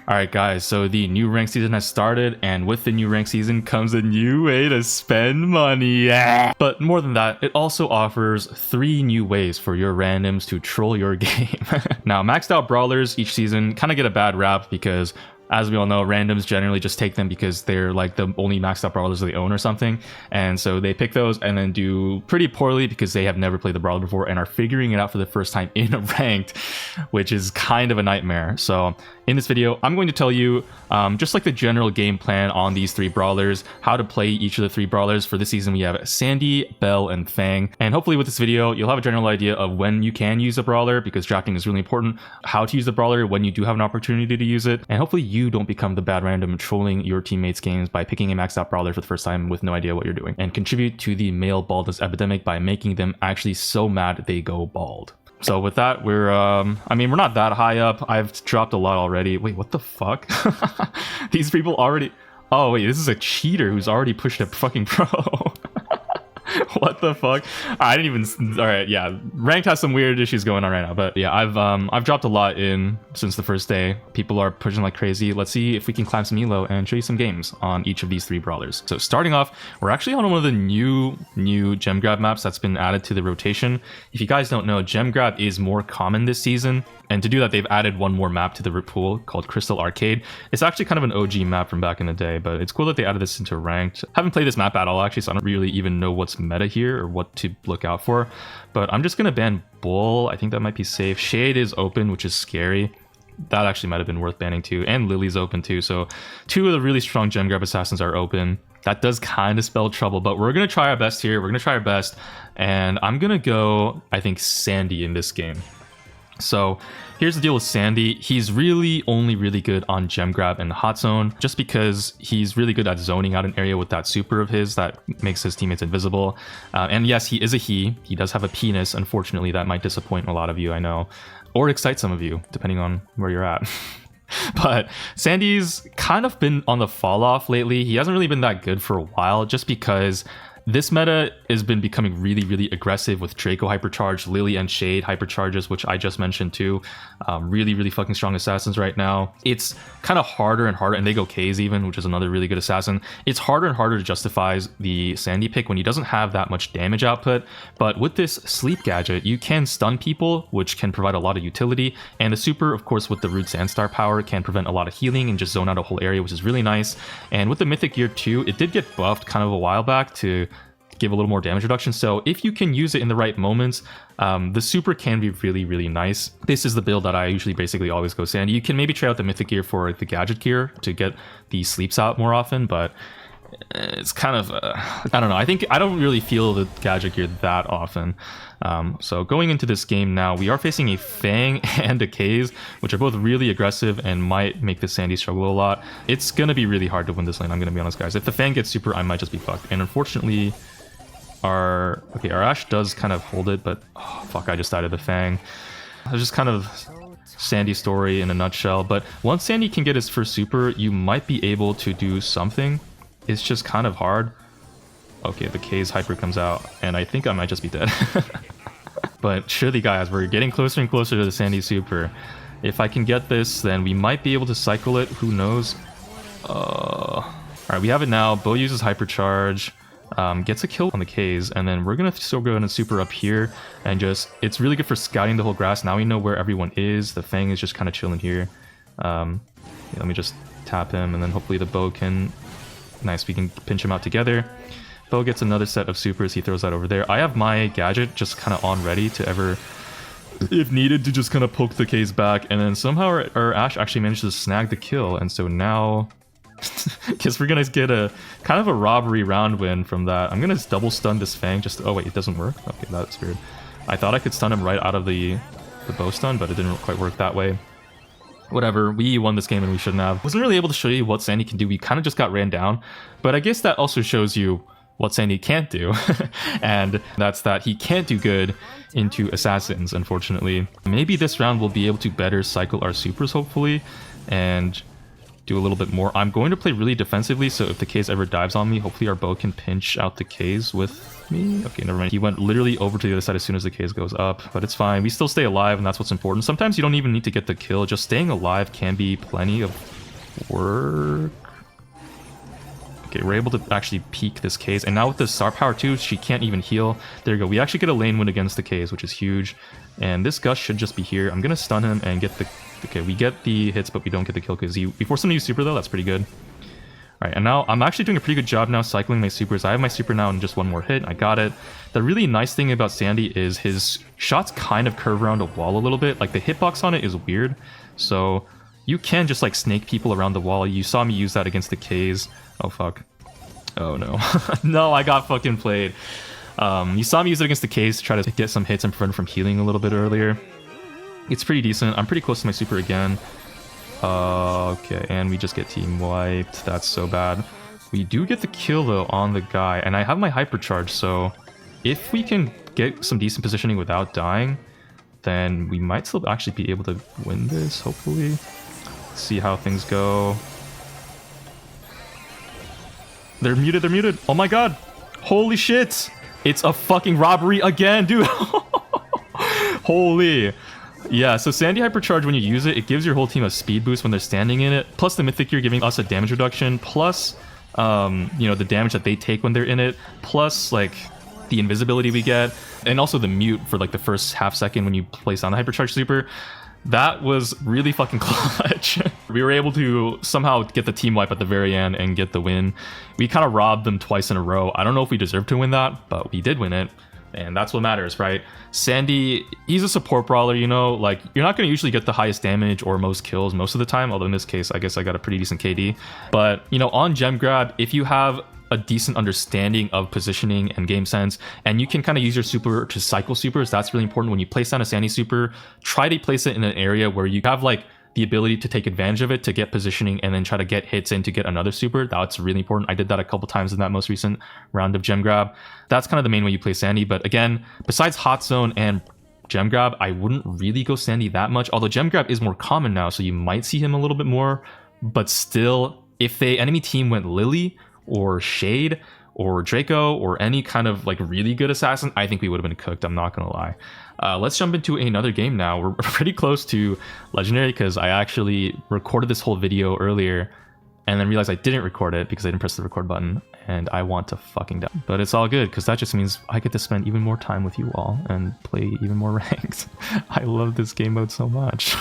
Alright guys, so the new rank season has started, and with the new rank season comes a new way to spend money. Yeah. But more than that, it also offers 3 new ways for your randoms to troll your game. Now, maxed out brawlers each season kind of get a bad rap because, as we all know, randoms generally just take them because they're like the only maxed out brawlers they own or something. And so they pick those and then do pretty poorly because they have never played the brawler before and are figuring it out for the first time in a ranked, which is kind of a nightmare. So in this video, I'm going to tell you just like the general game plan on these 3 brawlers, how to play each of the 3 brawlers. For this season, we have Sandy, Belle, and Fang. And hopefully with this video, you'll have a general idea of when you can use a brawler, because drafting is really important, how to use the brawler when you do have an opportunity to use it, and hopefully you don't become the bad random trolling your teammates' games by picking a maxed out brawler for the first time with no idea what you're doing, and contribute to the male baldness epidemic by making them actually so mad they go bald. So with that, we're we're not that high up. I've dropped a lot already. Wait, what the fuck? These people already... Oh wait, this is a cheater who's already pushed a fucking pro. What the fuck? I didn't even... All right, yeah, ranked has some weird issues going on right now, but yeah, I've dropped a lot in since the first day. People are pushing like crazy. Let's see if we can climb some elo and show you some games on each of these 3 brawlers. So starting off, we're actually on one of the new gem grab maps that's been added to the rotation. If you guys don't know, gem grab is more common this season, and to do that, they've added one more map to the pool called Crystal Arcade. It's actually kind of an OG map from back in the day, but it's cool that they added this into ranked. I haven't played this map at all, actually, so I don't really even know what's meta here or what to look out for. But I'm just going to ban Bull. I think that might be safe. Shade is open, which is scary. That actually might have been worth banning too. And Lily's open too. So 2 of the really strong gem grab assassins are open. That does kind of spell trouble, but we're going to try our best here. We're going to try our best. And I'm going to go, I think, Sandy in this game. So here's the deal with Sandy. He's really only really good on gem grab and hot zone, just because he's really good at zoning out an area with that super of his that makes his teammates invisible. And yes, he is a he does have a penis. Unfortunately, that might disappoint a lot of you, I know, or excite some of you depending on where you're at. But Sandy's kind of been on the fall off lately. He hasn't really been that good for a while, just because this meta has been becoming really, really aggressive with Draco hypercharge, Lily and Shade hypercharges, which I just mentioned too. Really, really fucking strong assassins right now. It's kind of harder and harder, and they go K's even, which is another really good assassin. It's harder and harder to justify the Sandy pick when he doesn't have that much damage output. But with this sleep gadget, you can stun people, which can provide a lot of utility. And the super, of course, with the Root Sandstar power, can prevent a lot of healing and just zone out a whole area, which is really nice. And with the Mythic Gear too, it did get buffed kind of a while back to give a little more damage reduction. So if you can use it in the right moments, the super can be really, really nice. This is the build that I usually basically always go Sandy. You can maybe try out the Mythic Gear for the Gadget Gear to get the sleeps out more often, but it's kind of, I don't know. I don't really feel the Gadget Gear that often. So going into this game now, we are facing a Fang and a Kaze, which are both really aggressive and might make the Sandy struggle a lot. It's going to be really hard to win this lane, I'm going to be honest, guys. If the Fang gets super, I might just be fucked. And unfortunately, our Ashe does kind of hold it, but oh, fuck, I just died of the Fang. It's just kind of Sandy's story in a nutshell. But once Sandy can get his first super, you might be able to do something. It's just kind of hard. Okay, the K's hyper comes out, and I think I might just be dead. But surely, guys, we're getting closer and closer to the Sandy super. If I can get this, then we might be able to cycle it. Who knows? Alright, we have it now. Bo uses hypercharge. Gets a kill on the K's, and then we're gonna still go and super up here, and just, it's really good for scouting the whole grass. Now we know where everyone is. The Fang is just kind of chilling here. Yeah, let me just tap him, and then hopefully the Bo can... Nice, we can pinch him out together. Bo gets another set of supers. He throws that over there. I have my gadget just kind of on ready to ever, if needed, to just kind of poke the K's back, and then somehow our Ashe actually managed to snag the kill, and so now... Guess we're gonna get a kind of a robbery round win from that. I'm gonna double stun this Fang. Just, oh wait, it doesn't work. Okay, that's weird. I thought I could stun him right out of the bow stun, but it didn't quite work that way. Whatever, we won this game and we shouldn't have. Wasn't really able to show you what Sandy can do. We kind of just got ran down, but I guess that also shows you what Sandy can't do. And that's that he can't do good into assassins, unfortunately. Maybe this round we'll be able to better cycle our supers, hopefully, and do a little bit more. I'm going to play really defensively, so if the K's ever dives on me, hopefully our Bo can pinch out the K's with me. Okay, never mind. He went literally over to the other side as soon as the K's goes up, but it's fine. We still stay alive, and that's what's important. Sometimes you don't even need to get the kill. Just staying alive can be plenty of work. Okay, we're able to actually peek this K's. And now with the star power too, she can't even heal. There you go. We actually get a lane win against the K's, which is huge. And this Gust should just be here. I'm going to stun him and get the... Okay, we get the hits, but we don't get the kill because we force him to use super though. That's pretty good. Alright, and now I'm actually doing a pretty good job now cycling my supers. I have my super now in just one more hit. I got it. The really nice thing about Sandy is his shots kind of curve around a wall a little bit. Like the hitbox on it is weird. So you can just like snake people around the wall. You saw me use that against the K's. Oh fuck. Oh no. No, I got fucking played. You saw me use it against the K's to try to get some hits and prevent him from healing a little bit earlier. It's pretty decent. I'm pretty close to my super again. Okay, and we just get team wiped. That's so bad. We do get the kill though on the guy, and I have my hypercharge, so if we can get some decent positioning without dying, then we might still actually be able to win this, hopefully. Let's see how things go. They're muted, they're muted. Oh my god. Holy shit. It's a fucking robbery again, dude. Holy. Yeah, so Sandy Hypercharge, when you use it, it gives your whole team a speed boost when they're standing in it. Plus the Mythic Gear giving us a damage reduction. Plus, you know, the damage that they take when they're in it. Plus, like, the invisibility we get. And also the mute for, like, the first half second when you place on the Hypercharge Super. That was really fucking clutch. We were able to somehow get the team wipe at the very end and get the win. We kind of robbed them twice in a row. I don't know if we deserved to win that, but we did win it. And that's what matters, right? Sandy, he's a support brawler, you know? Like, you're not going to usually get the highest damage or most kills most of the time. Although in this case, I guess I got a pretty decent KD. But, you know, on Gem Grab, if you have a decent understanding of positioning and game sense, and you can kind of use your super to cycle supers, that's really important. When you place down a Sandy super, try to place it in an area where you have, like, the ability to take advantage of it to get positioning and then try to get hits in to get another super. That's really important. I did that a couple times in that most recent round of Gem Grab. That's kind of the main way you play Sandy. But again, besides Hot Zone and Gem Grab, I wouldn't really go Sandy that much. Although Gem Grab is more common now, so you might see him a little bit more. But still, if the enemy team went Lily or Shade or Draco or any kind of like really good assassin, I think we would have been cooked. I'm not gonna lie. Let's jump into another game now. We're pretty close to Legendary because I actually recorded this whole video earlier and then realized I didn't record it because I didn't press the record button and I want to fucking die. But it's all good because that just means I get to spend even more time with you all and play even more ranked. I love this game mode so much.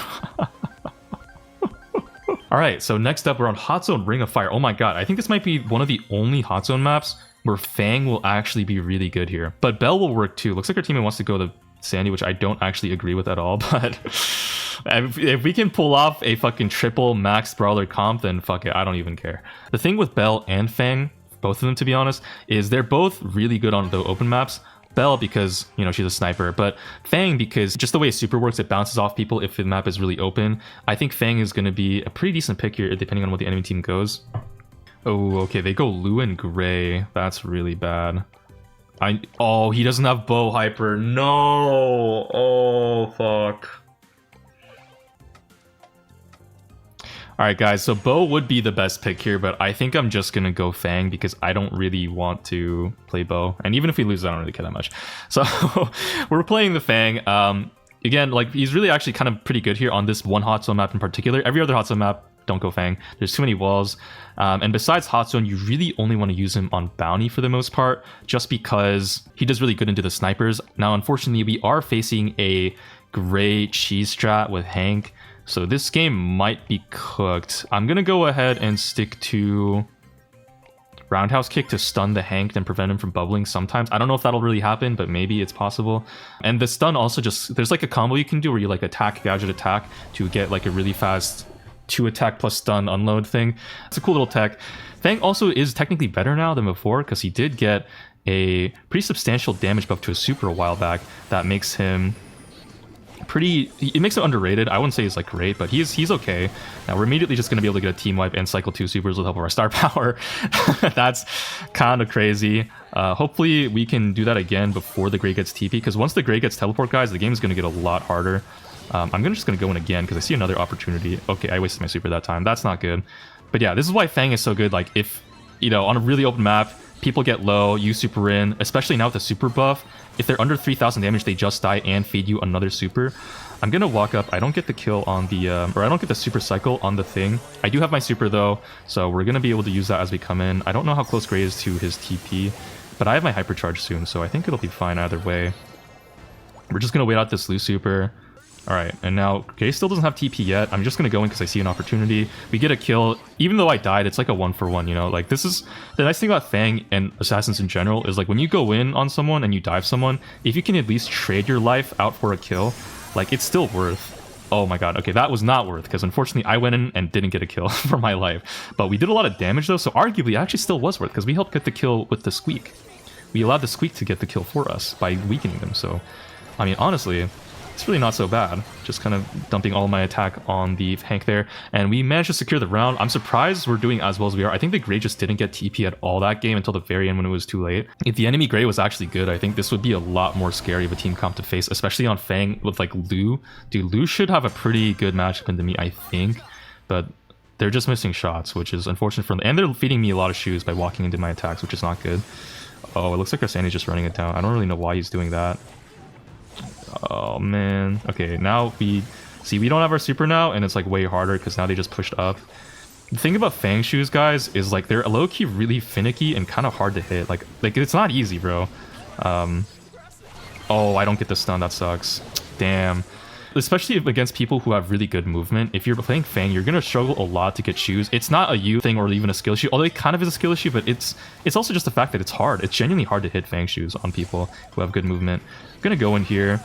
Alright, so next up we're on Hot Zone Ring of Fire. Oh my god, I think this might be one of the only Hot Zone maps where Fang will actually be really good here. But Belle will work too. Looks like our teammate wants to go to Sandy, which I don't actually agree with at all, but if we can pull off a fucking triple max brawler comp, then fuck it, I don't even care. The thing with Belle and Fang, both of them to be honest, is they're both really good on the open maps. Belle because, you know, she's a sniper, but Fang because just the way super works, it bounces off people if the map is really open. I think Fang is going to be a pretty decent pick here depending on what the enemy team goes. Oh, okay, they go Lu and Gray. That's really bad. Oh, he doesn't have bow hyper. No. Oh, fuck. Alright, guys, so bow would be the best pick here, but I think I'm just gonna go Fang because I don't really want to play bow. And even if we lose, I don't really care that much. So, we're playing the Fang. Again, like, he's really actually kind of pretty good here on this one Hot Zone map in particular. Every other Hot Zone map, don't go Fang. There's too many walls. And besides Hot Zone, you really only want to use him on Bounty for the most part, just because he does really good into the snipers. Now, unfortunately, we are facing a Gray cheese strat with Hank, so this game might be cooked. I'm going to go ahead and stick to Roundhouse Kick to stun the Hank and prevent him from bubbling sometimes. I don't know if that'll really happen, but maybe it's possible. And the stun also just, there's like a combo you can do where you like attack, gadget attack to get like a really fast 2 attack plus stun unload thing. It's a cool little tech. Fang also is technically better now than before because he did get a pretty substantial damage buff to his super a while back that makes him pretty, it makes him underrated. I wouldn't say he's like great, but he's okay. Now we're immediately just going to be able to get a team wipe and cycle 2 supers with help of our star power. That's kind of crazy. Hopefully we can do that again before the Gray gets TP, because once the Gray gets teleport, guys, the game is going to get a lot harder. I'm just going to go in again because I see another opportunity. Okay, I wasted my super that time. That's not good. But yeah, this is why Fang is so good. Like, if, you know, on a really open map, People get low, you super in, especially now with the super buff. If they're under 3,000 damage, they just die and feed you another super. I'm gonna walk up. I don't get the kill on the, or I don't get the super cycle on the thing. I do have my super though, so we're gonna be able to use that as we come in. I don't know how close Gray is to his TP, but I have my hypercharge soon, so I think it'll be fine either way. We're just gonna wait out this Lu super. Alright, and now Gray still doesn't have TP yet. I'm just gonna go in because I see an opportunity. We get a kill. Even though I died, it's like a 1-for-1, you know? Like, this is... The nice thing about Fang and Assassins in general is, like, when you go in on someone and you dive someone, if you can at least trade your life out for a kill, like, it's still worth... Oh my god, okay, that was not worth, because unfortunately I went in and didn't get a kill for my life. But we did a lot of damage, though, so arguably it actually still was worth, because we helped get the kill with the Squeak. We allowed the Squeak to get the kill for us by weakening them, so... I mean, honestly... It's really not so bad. Just kind of dumping all my attack on the Hank there. And we managed to secure the round. I'm surprised we're doing as well as we are. I think the Gray just didn't get TP at all that game until the very end when it was too late. If the enemy Gray was actually good, I think this would be a lot more scary of a team comp to face, especially on Fang with like Lu. Dude, Lu should have a pretty good matchup into me, I think. But they're just missing shots, which is unfortunate for them. And they're feeding me a lot of shoes by walking into my attacks, which is not good. Oh, it looks like our Sandy's just running it down. I don't really know why he's doing that. Oh man. Okay, now we see we don't have our super now, and it's like way harder because now they just pushed up. The thing about Fang shoes, guys, is like they're low-key really finicky and kind of hard to hit. Like it's not easy, bro. Oh, I don't get the stun. That sucks. Damn. Especially against people who have really good movement. If you're playing Fang, you're gonna struggle a lot to get shoes. It's not a you thing or even a skill issue, although it kind of is a skill issue, but it's also just the fact that it's hard. It's genuinely hard to hit Fang shoes on people who have good movement. I'm gonna go in here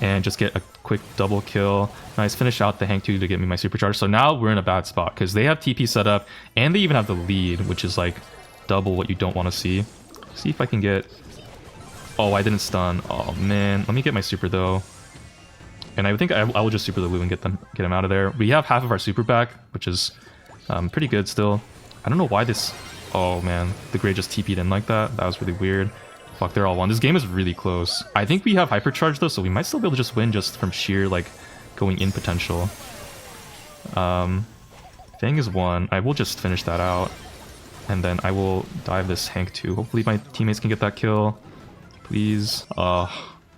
and just get a quick double kill. Nice, finish out the Hank 2 to get me my supercharge. So now we're in a bad spot because they have TP set up and they even have the lead, which is like double what you don't want to see. See if I can get... Oh, I didn't stun. Oh man, let me get my super though. And I think I will just super the Lu and get him out of there. We have half of our super back, which is pretty good still. I don't know why this... Oh man, the Gray just TP'd in like that. That was really weird. Fuck, they're all one. This game is really close. I think we have hypercharge though, so we might still be able to just win just from sheer like going in potential. Fang is one. I will just finish that out. And then I will dive this Hank 2. Hopefully my teammates can get that kill. Please.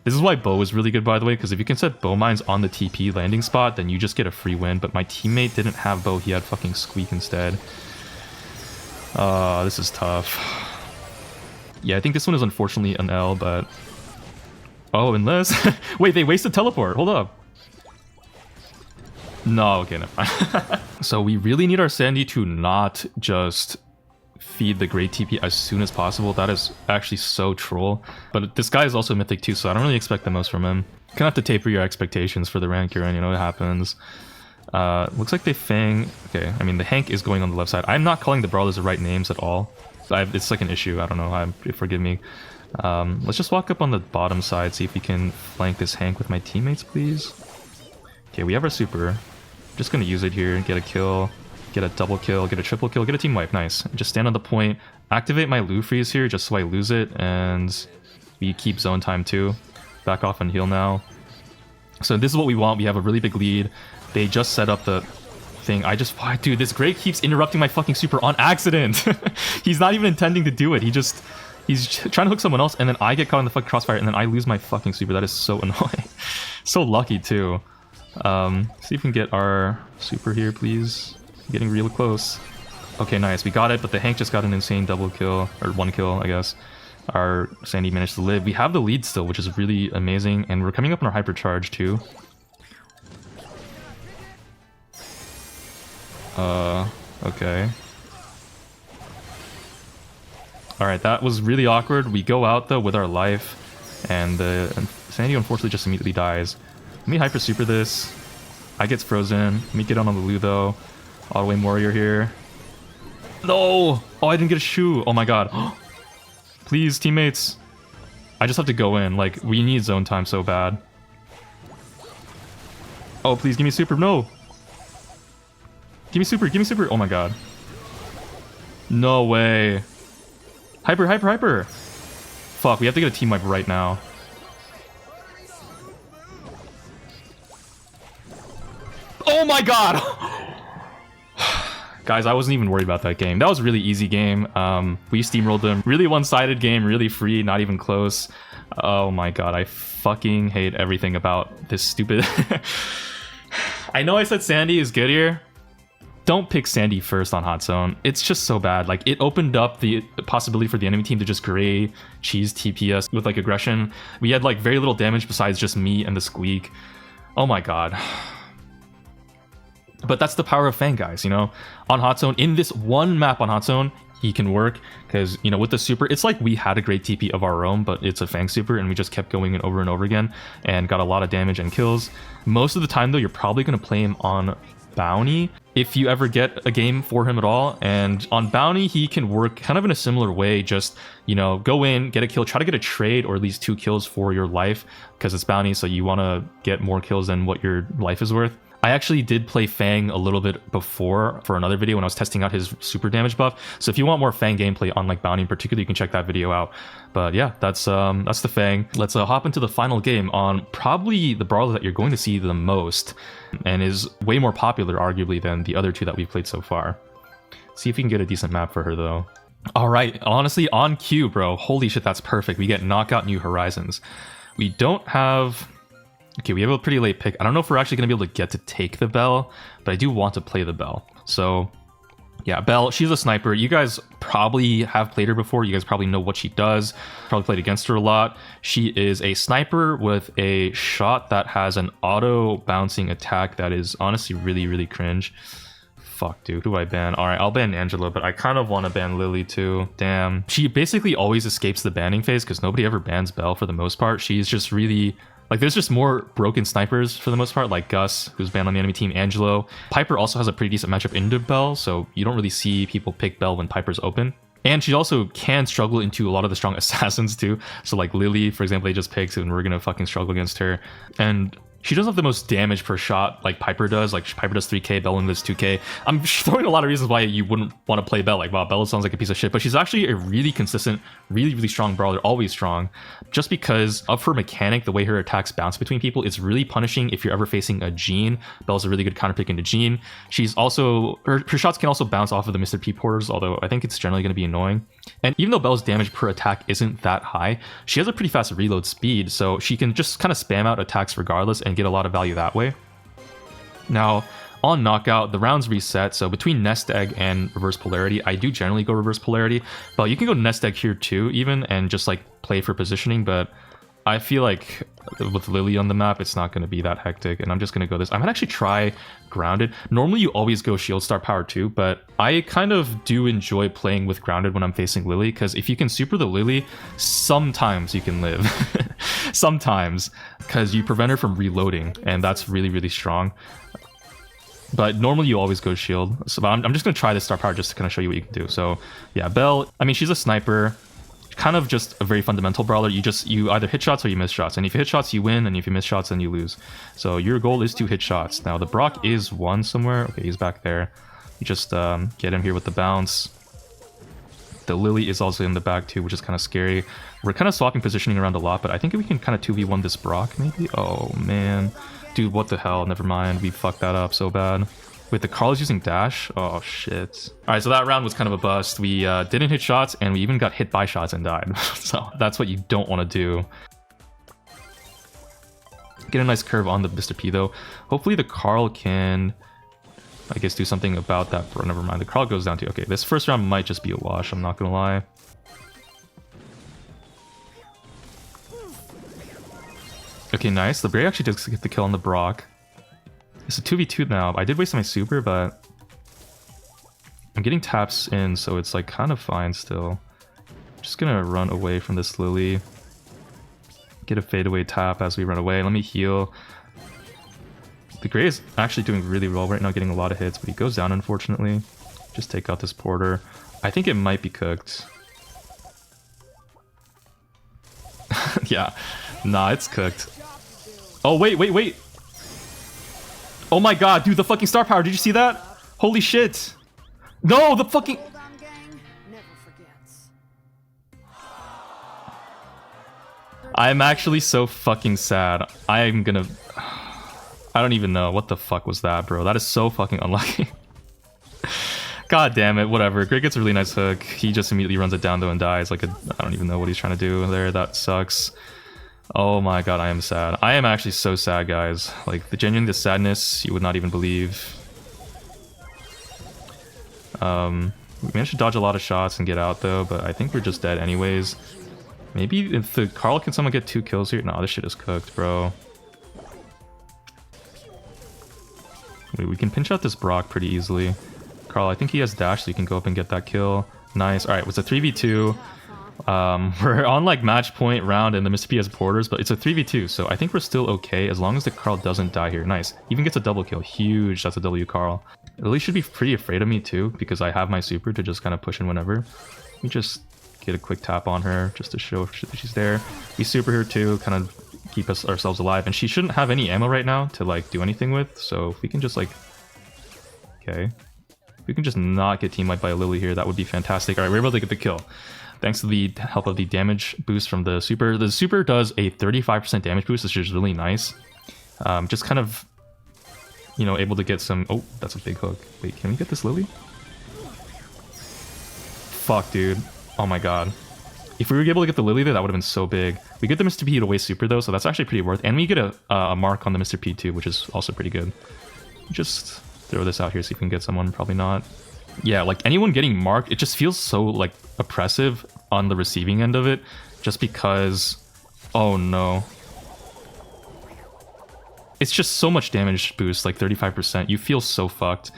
This is why Bow is really good, by the way, because if you can set bow mines on the TP landing spot, then you just get a free win. But my teammate didn't have Bow, he had fucking Squeak instead. This is tough. Yeah, I think this one is unfortunately an L, but... Oh, unless... Wait, they wasted teleport. Hold up. No, okay, never mind. So we really need our Sandy to not just feed the Great TP as soon as possible. That is actually so troll. But this guy is also Mythic too, so I don't really expect the most from him. Gonna have to taper your expectations for the rank you're in, you know, it happens. Looks like they Fang... Okay, I mean, the Hank is going on the left side. I'm not calling the brawlers the right names at all. It's like an issue, I don't know, forgive me. Let's just walk up on the bottom side, see if we can flank this Hank with my teammates, please. Okay, we have our super. Just gonna use it here and get a kill, get a double kill, get a triple kill, get a team wipe, nice. Just stand on the point, activate my Lu freeze here just so I lose it, and we keep zone time too. Back off and heal now. So this is what we want, we have a really big lead. They just set up the... thing. Why, dude, this Gray keeps interrupting my fucking super on accident. He's not even intending to do it. He's trying to hook someone else, and then I get caught in the fucking crossfire, and then I lose my fucking super. That is so annoying. So lucky too. See if we can get our super here, please. Getting real close. Okay, nice. We got it, but the Hank just got an insane double kill, or one kill, I guess. Our Sandy managed to live. We have the lead still, which is really amazing, and we're coming up on our hypercharge too. Okay. Alright, that was really awkward. We go out, though, with our life, and Sandy unfortunately just immediately dies. Let me hyper super this. I gets frozen. Let me get on the Lu, though. Auto-aim warrior here. No! Oh, I didn't get a shoe. Oh my god. Please, teammates. I just have to go in. Like, we need zone time so bad. Oh, please, give me super. No! Give me super, give me super. Oh my god. No way. Hyper, hyper, hyper. Fuck, we have to get a team wipe right now. Oh my god! Guys, I wasn't even worried about that game. That was a really easy game. We steamrolled them. Really one-sided game, really free, not even close. Oh my god, I fucking hate everything about this stupid... I know I said Sandy is good here. Don't pick Sandy first on Hot Zone. It's just so bad. Like, it opened up the possibility for the enemy team to just gray cheese TP us with like aggression. We had like very little damage besides just me and the Squeak. Oh my god. But that's the power of Fang, guys, you know? On Hot Zone, in this one map on Hot Zone, he can work because, you know, with the super, it's like we had a great TP of our own, but it's a Fang super and we just kept going in over and over again and got a lot of damage and kills. Most of the time, though, you're probably going to play him on Bounty if you ever get a game for him at all. And on Bounty, he can work kind of in a similar way. Just, you know, go in, get a kill, try to get a trade or at least 2 kills for your life because it's Bounty, so you want to get more kills than what your life is worth. I actually did play Fang a little bit before for another video when I was testing out his super damage buff. So if you want more Fang gameplay on like Bounty in particular, you can check that video out. But yeah, that's the Fang. Let's hop into the final game on probably the brawler that you're going to see the most and is way more popular arguably than the other 2 that we've played so far. See if we can get a decent map for her though. All right, honestly, on cue, bro. Holy shit, that's perfect. We get Knockout New Horizons. We don't have... Okay, we have a pretty late pick. I don't know if we're actually going to be able to get to take the Belle, but I do want to play the Belle. So, yeah, Belle, she's a sniper. You guys probably have played her before. You guys probably know what she does. Probably played against her a lot. She is a sniper with a shot that has an auto-bouncing attack that is honestly really, really cringe. Fuck, dude. Who do I ban? Alright, I'll ban Angela, but I kind of want to ban Lily too. Damn. She basically always escapes the banning phase because nobody ever bans Belle for the most part. She's just really... Like, there's just more broken snipers for the most part, like Gus, who's banned on the enemy team, Angelo. Piper also has a pretty decent matchup into Belle, so you don't really see people pick Belle when Piper's open. And she also can struggle into a lot of the strong assassins too. So like Lily, for example, they just picked and we're gonna fucking struggle against her. And she doesn't have the most damage per shot like Piper does. Like Piper does 3k, Belle does 2k. I'm throwing a lot of reasons why you wouldn't want to play Belle. Like, wow, Belle sounds like a piece of shit. But she's actually a really consistent, really, really strong brawler, always strong. Just because of her mechanic, the way her attacks bounce between people, it's really punishing if you're ever facing a Jean. Belle's a really good counter pick into Jean. She's also, her shots can also bounce off of the Mr. P porters, although I think it's generally going to be annoying. And even though Belle's damage per attack isn't that high, she has a pretty fast reload speed, so she can just kind of spam out attacks regardless and get a lot of value that way. Now, on Knockout, the rounds reset, so between Nest Egg and Reverse Polarity, I do generally go Reverse Polarity, but you can go Nest Egg here too, even, and just like play for positioning, but I feel like with Lily on the map, it's not going to be that hectic, and I'm just going to go this. I might actually try Grounded. Normally, you always go Shield Star Power too, but I kind of do enjoy playing with Grounded when I'm facing Lily, because if you can super the Lily, sometimes you can live. Sometimes, because you prevent her from reloading, and that's really, really strong. But normally you always go Shield. So I'm just going to try this Star Power just to kind of show you what you can do. So yeah, Belle, I mean, she's a sniper. Kind of just a very fundamental brawler. You either hit shots or you miss shots, and if you hit shots you win, and if you miss shots then you lose. So your goal is to hit shots. Now the Brock is one somewhere. Okay, he's back there. You just get him here with the bounce. The Lily is also in the back too, which is kind of scary. We're kind of swapping positioning around a lot, but I think we can kind of 2v1 this Brock maybe. Oh man, dude, what the hell? Never mind, we fucked that up so bad. Wait, the Carl is using dash? Oh, shit. Alright, so that round was kind of a bust. We didn't hit shots, and we even got hit by shots and died. So that's what you don't want to do. Get a nice curve on the Mr. P, though. Hopefully the Carl can, I guess, do something about that. Bro, never mind. The Carl goes down to... Okay, this first round might just be a wash, I'm not gonna lie. Okay, nice. The Bray actually does get the kill on the Brock. It's a 2v2 now. I did waste my super, but I'm getting taps in, so it's like kind of fine still. Just gonna run away from this Lily. Get a fadeaway tap as we run away. Let me heal. The Gray is actually doing really well right now, getting a lot of hits, but he goes down unfortunately. Just take out this Porter. I think it might be cooked. Yeah. Nah, it's cooked. Oh, wait. Oh my god, dude, the fucking Star Power, did you see that? Holy shit. No, the fucking... I'm actually so fucking sad. I'm gonna... I don't even know. What the fuck was that, bro? That is so fucking unlucky. God damn it, whatever. Greg gets a really nice hook. He just immediately runs it down though and dies. Like, I don't even know what he's trying to do there. That sucks. Oh my god, I am sad. I am actually so sad, guys. Like, the sadness you would not even believe. We managed to dodge a lot of shots and get out though, but I think we're just dead anyways. Maybe if the Carl, can someone get 2 kills here? No, this shit is cooked, bro. Wait, we can pinch out this Brock pretty easily. Carl, I think he has dash, so you can go up and get that kill. Nice. Alright, it was a 3v2. We're on like match point round and the Mr. P has borders, but it's a 3v2, so I think we're still okay as long as the Carl doesn't die here. Nice. Even gets a double kill. Huge. That's a W, Carl. Lily should be pretty afraid of me too, because I have my super to just kind of push in whenever. Let me just get a quick tap on her just to show she's there. We super her too, kind of keep ourselves alive, and she shouldn't have any ammo right now to like do anything with, so if we can just like... Okay. If we can just not get team wiped by a Lily here, that would be fantastic. Alright, we're able to get the kill. Thanks to the help of the damage boost from the super. The super does a 35% damage boost, which is really nice. Just kind of, you know, able to get some... Oh, that's a big hook. Wait, can we get this Lily? Fuck, dude. Oh my god. If we were able to get the Lily there, that would have been so big. We get the Mr. P to waste super though, so that's actually pretty worth. And we get a mark on the Mr. P too, which is also pretty good. Just throw this out here, see if we can get someone. Probably not. Yeah, like anyone getting marked, it just feels so like oppressive on the receiving end of it, just because... Oh no. It's just so much damage boost, like 35%. You feel so fucked.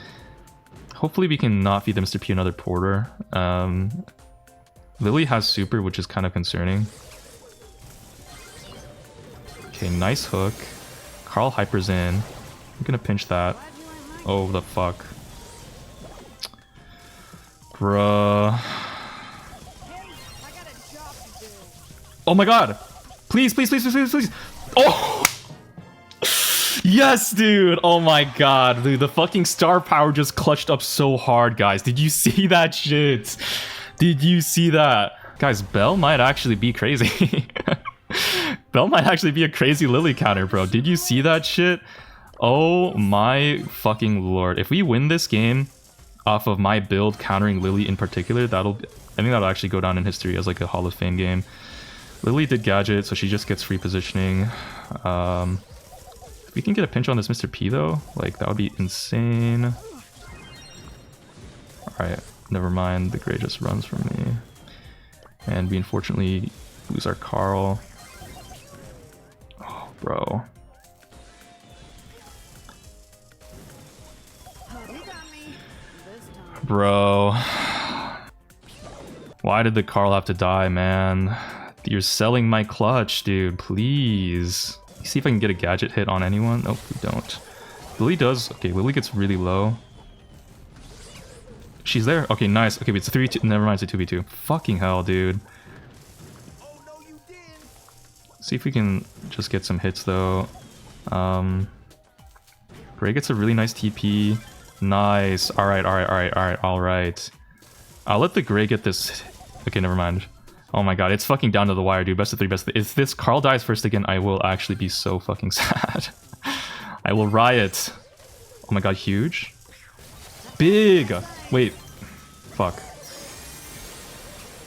Hopefully we can not feed the Mr. P another porter. Lily has super, which is kind of concerning. Okay, nice hook. Carl hypers in. I'm gonna pinch that. Oh, the fuck. Bruh. Oh my god! Please, please, please, please, please, please! Oh! Yes, dude! Oh my god, dude, the fucking star power just clutched up so hard, guys. Did you see that shit? Did you see that? Guys, Belle might actually be crazy. Belle might actually be a crazy Lily counter, bro. Did you see that shit? Oh my fucking lord. If we win this game off of my build countering Lily in particular, I think that'll actually go down in history as like a Hall of Fame game. Lily did gadget, so she just gets free positioning. If we can get a pinch on this Mr. P though, like that would be insane. Alright, never mind, the gray just runs from me. And we unfortunately lose our Carl. Oh, bro. Bro. Why did the Carl have to die, man? You're selling my clutch, dude. Please. See if I can get a gadget hit on anyone. Nope, we don't. Lily does. Okay, Lily gets really low. She's there. Okay, nice. Okay, it's a 3v2. Never mind, it's a 2v2. Fucking hell, dude. See if we can just get some hits, though. Gray gets a really nice TP. Nice. Alright, alright, alright, alright, alright. I'll let the Gray get this. Okay, never mind. Oh my god, it's fucking down to the wire, dude. Best of 3, best of 3. If this Carl dies first again, I will actually be so fucking sad. I will riot. Oh my god, huge. Big! Wait. Fuck.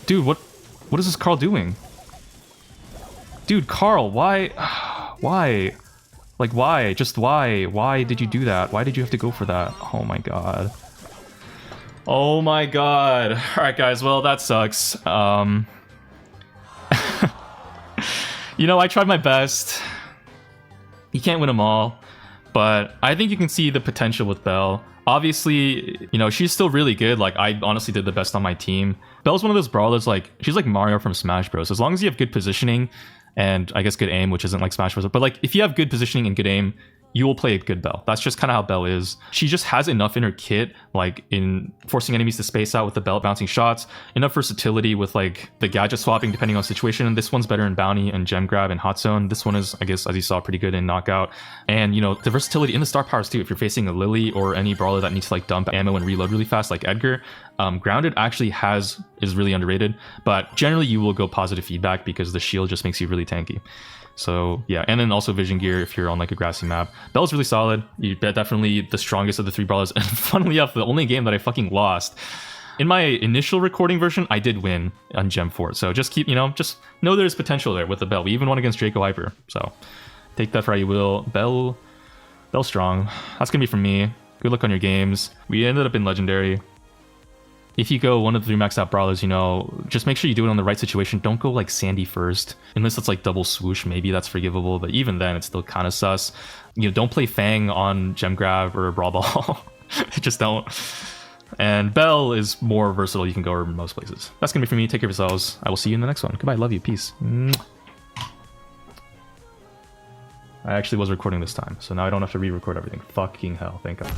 Dude, what is this Carl doing? Dude, Carl, why? Why? Like, why? Just why? Why did you do that? Why did you have to go for that? Oh my god. Oh my god. Alright guys, well that sucks. You know, I tried my best. You can't win them all, but I think you can see the potential with Belle. Obviously, you know, she's still really good. Like, I honestly did the best on my team. Belle's one of those brawlers, like, she's like Mario from Smash Bros. As long as you have good positioning and I guess good aim, which isn't like Smash Bros. But like, if you have good positioning and good aim, you will play a good Belle. That's just kind of how Belle is. She just has enough in her kit, like in forcing enemies to space out with the belt bouncing shots, enough versatility with like the gadget swapping depending on situation. And this one's better in bounty and gem grab and hot zone. This one is, I guess, as you saw, pretty good in knockout. And you know, the versatility in the star powers too. If you're facing a Lily or any brawler that needs to like dump ammo and reload really fast, like Edgar, Grounded actually is really underrated, but generally you will go positive feedback because the shield just makes you really tanky. So yeah, and then also Vision Gear if you're on like a grassy map. Belle's really solid. You're definitely the strongest of the 3 brawlers. And funnily enough, the only game that I fucking lost. In my initial recording version, I did win on Gem 4. So just keep, just know there's potential there with the Belle. We even won against Draco Hyper. So take that for how you will. Belle strong. That's gonna be from me. Good luck on your games. We ended up in Legendary. If you go one of the 3 maxed out brawlers, just make sure you do it on the right situation. Don't go like Sandy first. Unless it's like double swoosh, maybe that's forgivable. But even then, it's still kind of sus. Don't play Fang on Gem Grab or Brawl Ball. Just don't. And Belle is more versatile. You can go in most places. That's going to be for me. Take care of yourselves. I will see you in the next one. Goodbye. Love you. Peace. I actually was recording this time, so now I don't have to re-record everything. Fucking hell. Thank God.